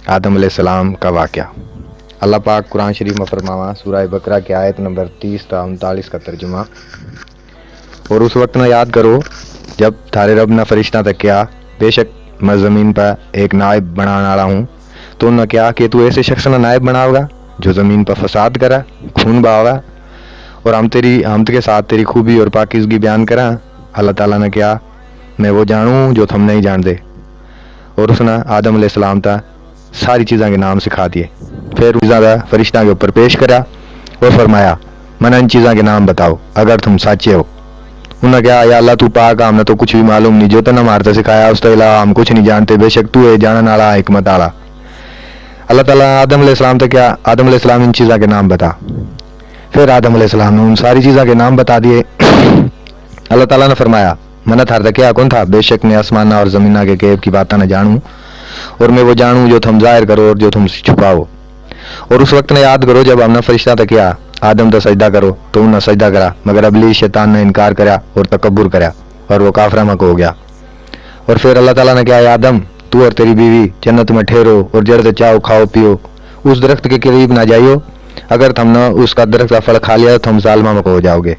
आदम अलैहिस्सलाम का वाक़या। अल्लाह पाक कुरान शरीफ में फरमावा सूरह बकरा की आयत नंबर 30 ता 39 का तर्जुमा। और उस वक्त न याद करो जब थारे रब ने फरिश्ता तक किया बेशक मैं ज़मीन पर एक नायब बनाने वाला हूँ, तो उन्होंने क्या कि तू ऐसे शख्स ने नायब बनाओगा जो ज़मीन पर फसाद करा, खून बहावा और हम के साथ तेरी खूबी और पाकीज़गी बयान करा। अल्लाह ताला ने क्या मैं वो जानूँ जो तुम नहीं जानते। और उसने आदम अलैहिस्सलाम ता सारी चीज़ों के नाम सिखा दिए। फिर उस फरिश्ता के ऊपर पेश करा और फरमाया मैंने इन चीज़ों के नाम बताओ अगर तुम सच्चे हो। उन्होंने कहा या अल्लाह तू पाक, हमने तो कुछ भी मालूम नहीं, जो तूने मारता सिखाया उसके अलावा हम कुछ नहीं जानते, बेशक तू है जानने वाला हिकमत वाला। अल्लाह ताला आदम अलैहिस्सलाम तो क्या आदम अलैहिस्सलाम इन चीज़ों के नाम बता। फिर आदम अलैहिस्सलाम ने उन सारी चीज़ों के नाम बता दिए। अल्लाह ताला ने फरमाया मैंने थार क्या कौन था, बेशक मैं आसमाना और ज़मीना के गैब की बातें न जानूँ और मैं वो जानूँ जो तुम जाहिर करो और जो तुम छुपाओ। और उस वक्त ने याद करो जब हमने फरिश्ता तक किया आदम तो सजदा करो, तो उन्हें सजदा करा मगर इब्लीस शैतान ने इनकार करा और तकब्बुर करा और वो काफरा में हो गया। और फिर अल्लाह ताला ने कहा आदम तू और तेरी बीवी जन्नत में ठहरो और जड़ चाहो खाओ पियो, उस दरख्त के करीब ना जाइयो, अगर तुमने उसका दरख्त का फल खा लिया तो तुम जालिमा में हो जाओगे।